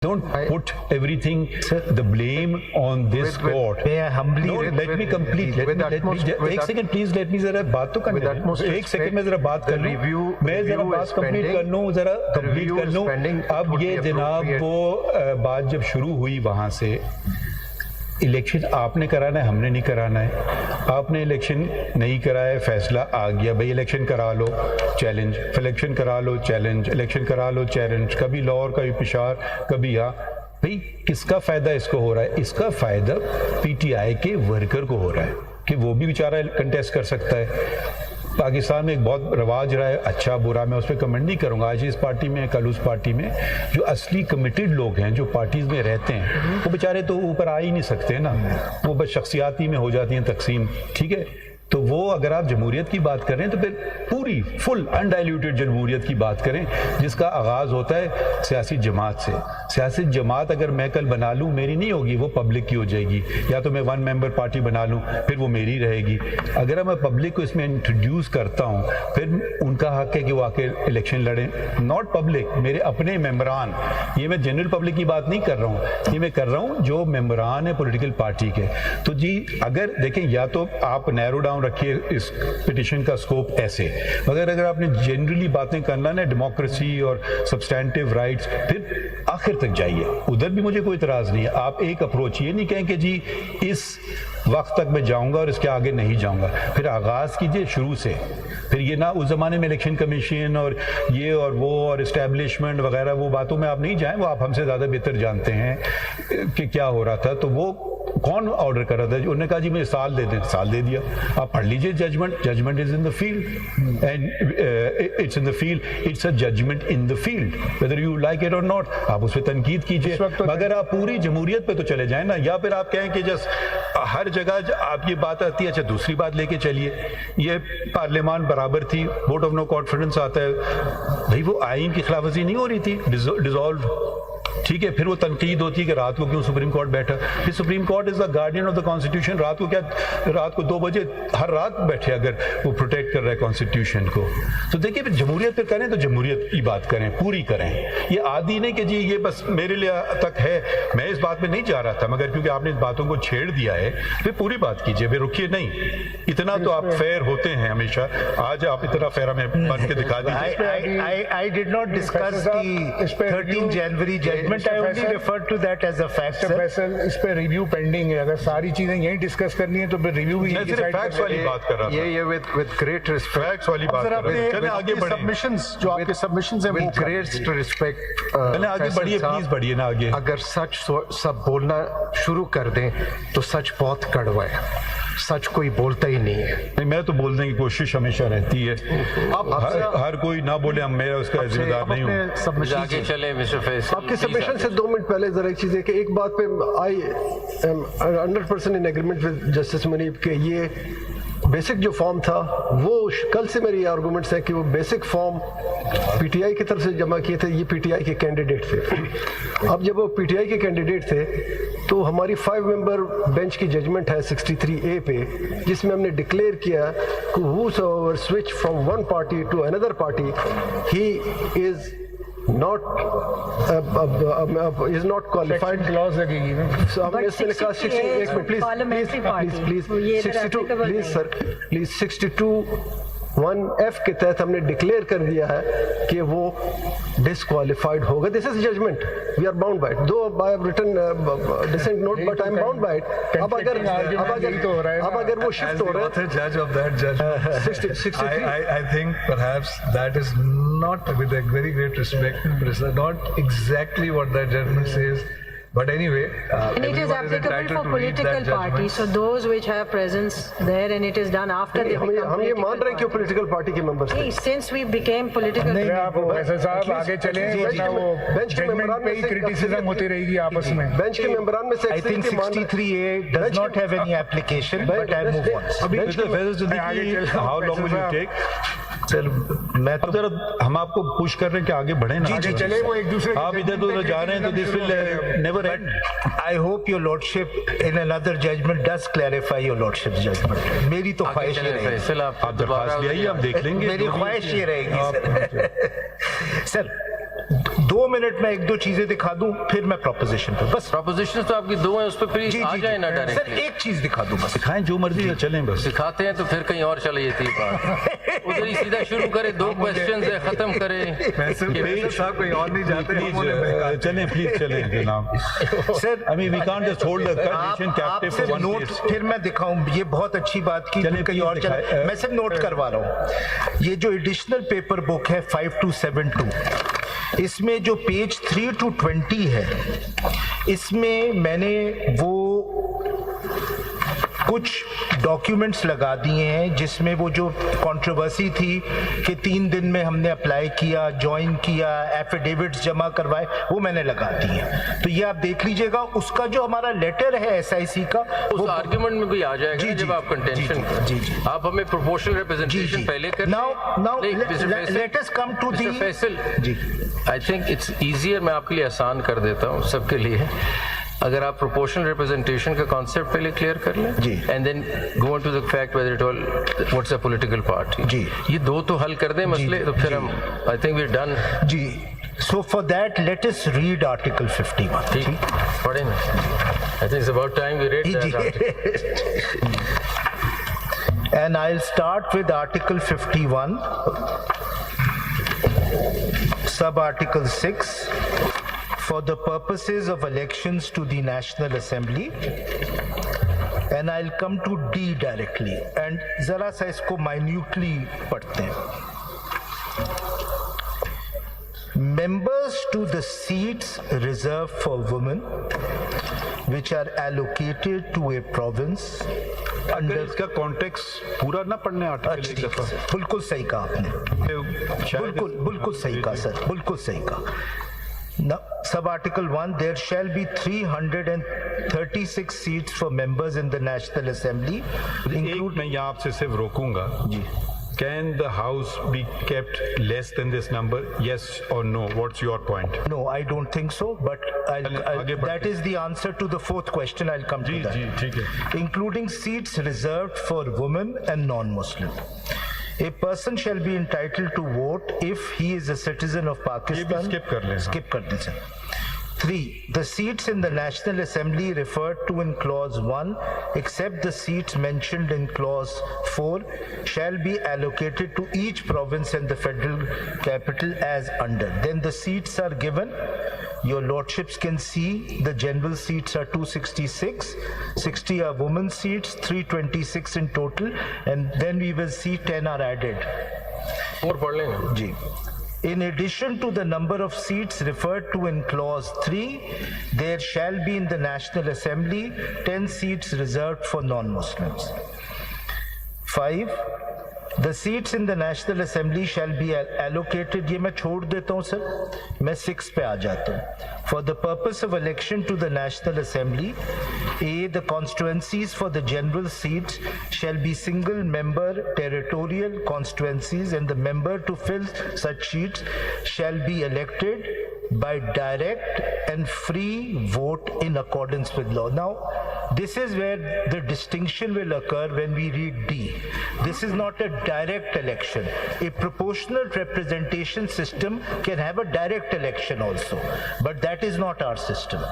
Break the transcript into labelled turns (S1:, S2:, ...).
S1: Don't put everything, the blame on this court.
S2: May I humbly
S1: No, let me complete. एक second please, let me जरा बात तो करने दें. एक सेकंड में जरा बात कर लूं. मैं जरा बात कंप्लीट कर लूं, जरा कंप्लीट कर लूं. अब ये जनाब वो बात जब शुरू हुई वहाँ से, इलेक्शन आपने कराना है, हमने नहीं कराना है. आपने इलेक्शन नहीं कराया, फैसला आ गया भाई इलेक्शन करा लो, चैलेंज. इलेक्शन करा लो, चैलेंज. इलेक्शन करा लो, चैलेंज. कभी लाहौर, कभी पेशावर, कभी यहाँ. भाई किसका फ़ायदा इसको हो रहा है? इसका फ़ायदा पीटीआई के वर्कर को हो रहा है कि वो भी बेचारा कंटेस्ट कर सकता है. पाकिस्तान में एक बहुत रवाज रहा है, अच्छा बुरा, मैं उस पर कमेंट नहीं करूँगा. आज इस पार्टी में, कल उस पार्टी में. जो असली कमिटेड लोग हैं, जो पार्टीज़ में रहते हैं, वो बेचारे तो ऊपर आ ही नहीं सकते ना. वो बस शख्सियाती में हो जाती हैं तकसीम. ठीक है, तो वो अगर आप जमहूरियत की बात करें तो फिर पूरी फुल अनडाइल्यूटेड जमहूरियत की बात करें, जिसका आगाज़ होता है सियासी जमात से. सियासी जमात अगर मैं कल बना लूँ, मेरी नहीं होगी, वो पब्लिक की हो जाएगी. या तो मैं वन मेंबर पार्टी बना लूँ, फिर वो मेरी रहेगी. अगर मैं पब्लिक को इसमें इंट्रोड्यूस करता हूँ, फिर उनका हक है कि वो आके इलेक्शन लड़ें. नॉट पब्लिक, मेरे अपने मेम्बरान. ये मैं जनरल पब्लिक की बात नहीं कर रहा हूँ, ये मैं कर रहा हूँ जो मेम्बरान है पॉलिटिकल पार्टी के. तो जी अगर देखें, या तो आप नैरो डाउन रखिए इस पिटिशन का स्कोप ऐसे, मगर अगर आपने जनरली बातें करना ना, डेमोक्रेसी और सब्सटैंटिव राइट्स, फिर आखिर तक जाइए. उधर भी मुझे कोई इतराज़ नहीं है. आप एक अप्रोच, ये नहीं कहें कि जी इस वक्त तक मैं जाऊंगा और इसके आगे नहीं जाऊंगा. फिर आगाज़ कीजिए शुरू से. फिर ये ना उस ज़माने में इलेक्शन कमीशन और ये और वो और इस्टेब्लिशमेंट वगैरह, वो बातों में आप नहीं जाएं. वो आप हमसे ज़्यादा बेहतर जानते हैं कि क्या हो रहा था. तो वो कौन ऑर्डर कर रहा था? उन्होंने कहा जी मुझे साल दे दें, साल दे दिया. आप पढ़ लीजिए judgment. Judgment is in the field and it's in the field. It's a judgment in the field, whether you like it or not. आप उस पर तनकीद कीजिए, मगर आप पूरी जमहूरियत पे तो चले जाएं ना. या फिर आप कहें कि जस्ट हर जगह आप ये बात आती है, अच्छा दूसरी बात लेके चलिए. ये पार्लियामान बराबर थी, वोट ऑफ नो कॉन्फिडेंस आता है. भाई वो आइन की खिलाफवर्जी नहीं हो रही थी, डिसॉल्व. ठीक है, फिर वो तनकीद होती है कि रात को क्यों सुप्रीम कोर्ट बैठा. फिर supreme court is the guardian of the constitution. रात को क्या, रात को 2 बजे हर रात बैठे अगर वो प्रोटेक्ट कर रहा है कॉन्स्टिट्यूशन को. तो देखिए, फिर जमहूरियत पे करें तो जमहूरियत की बात करें, पूरी करें. ये आदि नहीं कि जी ये बस मेरे लिए तक है, मैं इस बात में नहीं जा रहा था, मगर क्योंकि आपने इस बातों को छेड़ दिया है, फिर पूरी बात कीजिए. फिर रुकिए नहीं. इतना तो आप फेयर होते हैं हमेशा. आज आप इतना फेयर हमें बन के दिखा दीजिए.
S2: I did not discuss the 13 January judgment. I only referred to that as a fact.
S3: Faisal इस पे रिव्यू पेंडिंग है. अगर सारी चीजें यहीं डिस्कस करनी है तो फिर रिव्यू भी
S1: मैं सिर्फ फैक्ट्स वाली बात कर रहा था.
S4: ये विद ग्रेट रिस्पेक्ट
S1: फैक्ट्स वाली बात कर रहा हूं. चलें आगे बढ़ें.
S4: सबमिशंस जो आपके सबमिशंस हैं, विद ग्रेट रिस्पेक्ट.
S1: चलें आगे बढ़िए, प्लीज बढ़िए ना आगे.
S4: अगर सच सब बोलना शुरू कर दें तो सच बहुत कड़वा है. सच कोई बोलता ही नहीं है.
S1: नहीं, मैं तो बोलने की कोशिश हमेशा रहती है. हर कोई ना बोले, हम मेरा उसका जिम्मेदार नहीं हूँ.
S5: जाके चले मिस्टर फैसल.
S6: आपके सबमिशन से 2 मिनट पहले जरा एक चीज़ है कि एक बात पे I am 100% in agreement with justice Muneeb के ये बेसिक जो फॉर्म था, वो कल से मेरी आर्गूमेंट्स है कि वो बेसिक फॉर्म पीटीआई की तरफ से जमा किए थे. ये पीटीआई के कैंडिडेट थे. अब जब वो पीटीआई के कैंडिडेट थे तो हमारी 5 मेंबर बेंच की जजमेंट है 63A पे, जिसमें हमने डिक्लेयर किया कि whosoever switch from one party to another party, he is not qualified.
S3: Clause लगेगी ना.
S6: So हमने इसमें लिखा 61 please 62 please sir please 62(1)(f) के तहत हमने डिक्लेयर कर दिया है कि वो डिसक्वालिफाइड होगा. This is judgement, we are bound by it. Though I have written dissent note but I am bound by it. अब अगर वो शिफ्ट हो रहा है,
S7: judge of that judgment.
S6: 63
S7: I think perhaps that is not, with a very great respect, not exactly what that judgment says. But anyway,
S8: and it is applicable for political parties, so those which have presence there, and it is done after they become
S6: हम ये मान रहे हैं कि वो political party के members थे.
S8: Since we became political,
S3: नहीं, आप फैसल साहब आगे चले, वरना वो जजमेंट पे ही क्रिटिसिज्म होती रहेगी आपस में.
S6: बेंच के मेंबरान में से
S2: I think 63A does not have any application, but I move on.
S1: How long will you take?
S2: Sir मैं
S1: अब जरा हम आपको पुश कर रहे हैं कि आगे बढ़े ना.
S3: जी चले, वो एक दूसरे
S1: आप इधर उधर जा रहे हैं तो this will never and.
S2: I hope your lordship in another judgment does clarify your lordship's judgment. मेरी तो ख्वाहिश ये रहेगी.
S5: फैसल
S1: आप दरख्वास्त ले आइए, हम देख लेंगे.
S2: मेरी ख्वाहिश ये रहेगी सर. 2 मिनट में 1-2 चीजें दिखा दूं, फिर मैं प्रोपोजिशन पे बस।
S5: प्रोपोजिशन तो आपकी 2 है, उस पर प्लीज आ जाए ना
S2: सर
S5: डायरेक्टली।
S2: एक चीज दिखा दूं बस।
S1: दिखाएं जो मर्जी चलें बस।
S5: दिखाते हैं तो फिर कहीं और चले जाती है बात। उधर ही सीधा शुरू करे, 2 क्वेश्चन है, खत्म करे।
S7: वैसे साहब कोई और नहीं जाते, हम उन्हें बहका देते।
S1: चलें प्लीज चलें जनाब।
S2: Sir
S1: I mean we can't just hold the nation captive
S2: आपसे
S1: for one
S2: नोट
S1: case.
S2: फिर मैं दिखाऊं, ये बहुत अच्छी बात की,
S1: चलिए,
S2: कहीं और
S1: please
S2: चला।
S1: दिखाएं।
S2: मैं सिर्फ नोट करवा रहा हूं। ये जो एडिशनल पेपर बुक है 5272, इसमें जो पेज 3 to 20 है, इसमें मैंने वो कुछ डॉक्यूमेंट्स लगा दिए हैं जिसमें वो जो कंट्रोवर्सी थी कि 3 दिन में हमने अप्लाई किया, ज्वाइन किया, एफिडेविट्स जमा करवाए, वो मैंने लगा दिए हैं। तो ये आप देख लीजिएगा। उसका जो हमारा लेटर है एसआईसी का,
S5: उस आर्गुमेंट में भी आ जाएगा
S2: जी,
S5: जब
S2: जी,
S5: आप कंटेंशन
S2: जी, जी, जी।
S5: आप हमें प्रोपोर्शनल रिप्रेजेंटेशन पहले कर
S2: now let us come to the
S5: Faisal
S2: ji.
S5: I think it's easier, मैं आपके लिए आसान कर देता हूँ सबके लिए। अगर आप प्रोपोर्शनल रिप्रेजेंटेशन का कॉन्सेप्ट पहले क्लियर कर लें
S2: जी,
S5: and then go into the fact whether it all what's a political party
S2: जी,
S5: ये 2 तो हल कर दें मसले, तो फिर हम आई थिंक वी डन।
S2: जी, so for that let us read article 51।
S5: ठीक, पढ़ें ना। I think it's about time we read that article.
S2: And I'll start with article 51, sub article 6, for the purposes of elections to the National Assembly, and I'll come to D directly, and जरा सा इसको minutely पढ़ते हैं। Members to the seats reserved for women which are allocated to a province
S1: अगर
S2: under
S1: इसका context पूरा ना पढ़ने आर्टिकल एक दफा।
S2: बिल्कुल सही कहा आपने, बिल्कुल सही कहा सर, बिल्कुल सही कहा। Sub Article 1, there shall be 336 seats for members in the National Assembly,
S1: एक मैं यहाँ आपसे सिर्फ रोकूंगा। Can the house be kept less than this number? Yes or no? What's your point?
S2: No, I don't think so, but
S1: आगे बढ़ते
S2: that is the answer to the 4th question. I'll come to
S1: ji
S2: that.
S1: जी ठीक है।
S2: Including seats reserved for women and non-Muslim. A person shall be entitled to vote if he is a citizen of Pakistan.
S1: skip कर लें, हाँ।
S2: Skip कर दें sir. 3. The seats in the National Assembly referred to in Clause 1, except the seats mentioned in Clause 4, shall be allocated to each province and the federal capital as under. Then the seats are given. Your lordships can see the general seats are 266, 60 are women's seats, 326 in total, and then we will see 10 are added.
S5: और पढ़ लेंगे
S2: Ji. In addition to the number of seats referred to in Clause 3, there shall be in the National Assembly 10 seats reserved for non-Muslims. 5. The seats in the National Assembly shall be allocated, ये मैं छोड़ देता हूँ sir, मैं 6 पे आ जाता हूँ. For the purpose of election to the National Assembly, A, the constituencies for the general seats shall be single member territorial constituencies, and the member to fill such seats shall be elected by direct and free vote in accordance with law. Now, this is where the distinction will occur when we read D. This is not a direct election. A proportional representation system can have a direct election also, but that is not our system.